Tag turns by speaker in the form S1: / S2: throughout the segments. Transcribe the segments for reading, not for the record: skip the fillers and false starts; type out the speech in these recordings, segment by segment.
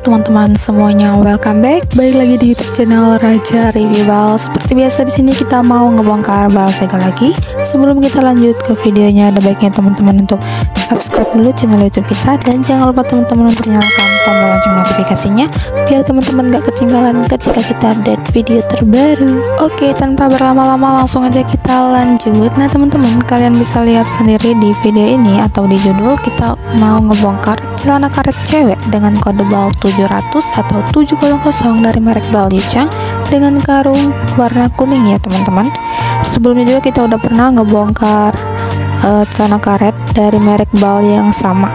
S1: teman-teman semuanya, welcome back. Balik lagi di YouTube channel Raja Review Bal. Seperti biasa di sini kita mau ngebongkar bal segel lagi. Sebelum kita lanjut ke videonya, ada baiknya teman-teman untuk subscribe dulu channel YouTube kita, dan jangan lupa teman-teman untuk nyalakan tombol lonceng notifikasinya biar teman-teman gak ketinggalan ketika kita update video terbaru. Oke, tanpa berlama-lama langsung aja kita lanjut. Nah teman-teman, kalian bisa lihat sendiri di video ini atau di judul, kita mau ngebongkar celana karet cewek dengan kode bal 700 atau 700 dari merek Bal Yuchang dengan karung warna kuning ya teman-teman. Sebelumnya juga kita udah pernah ngebongkar celana karet dari merek Bal yang sama,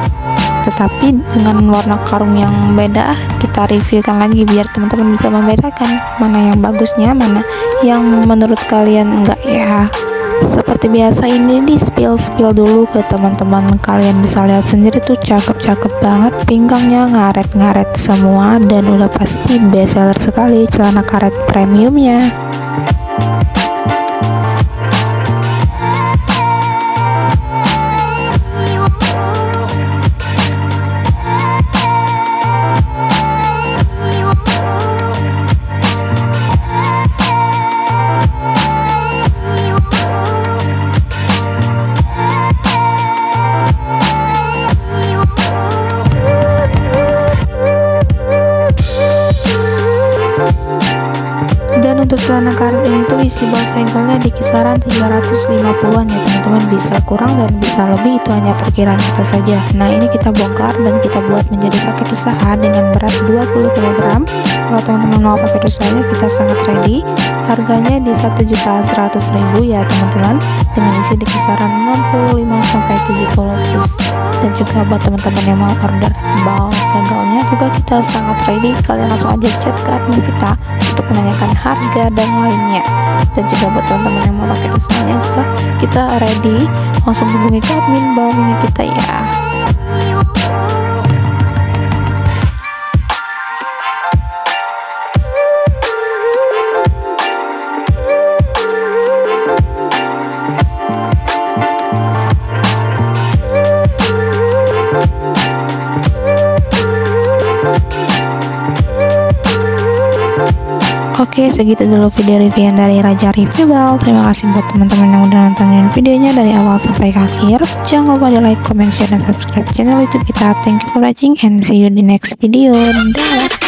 S1: tetapi dengan warna karung yang beda. Kita reviewkan lagi biar teman-teman bisa membedakan mana yang bagusnya, mana yang menurut kalian enggak ya. Seperti biasa ini di spill dulu ke teman-teman. Kalian bisa lihat sendiri tuh cakep banget, pinggangnya ngaret semua, dan udah pasti best seller sekali celana karet premiumnya. Dan untuk celana karet ini tuh isi bal segelnya di kisaran 750-an ya teman-teman, bisa kurang dan bisa lebih, itu hanya perkiraan kita saja. Nah ini kita bongkar dan kita buat menjadi paket usaha dengan berat 20 kg. Kalau teman-teman mau paket usahanya, kita sangat ready. Harganya di 1.100.000 ya teman-teman, dengan isi di kisaran 65-70 piece. Dan juga buat teman-teman yang mau order bal segelnya juga kita sangat ready. Kalian langsung aja chat ke admin kita untuk menanyakan harga dan lainnya. Dan juga buat teman-teman yang mau pakai usahanya juga kita ready, langsung hubungi ke admin bal mini kita ya. Oke, segitu dulu video review dari Raja Review Bal. Terima kasih buat teman-teman yang udah nontonin videonya dari awal sampai ke akhir. Jangan lupa di like, comment, share, dan subscribe channel YouTube kita. Thank you for watching and see you di next video. Dadah.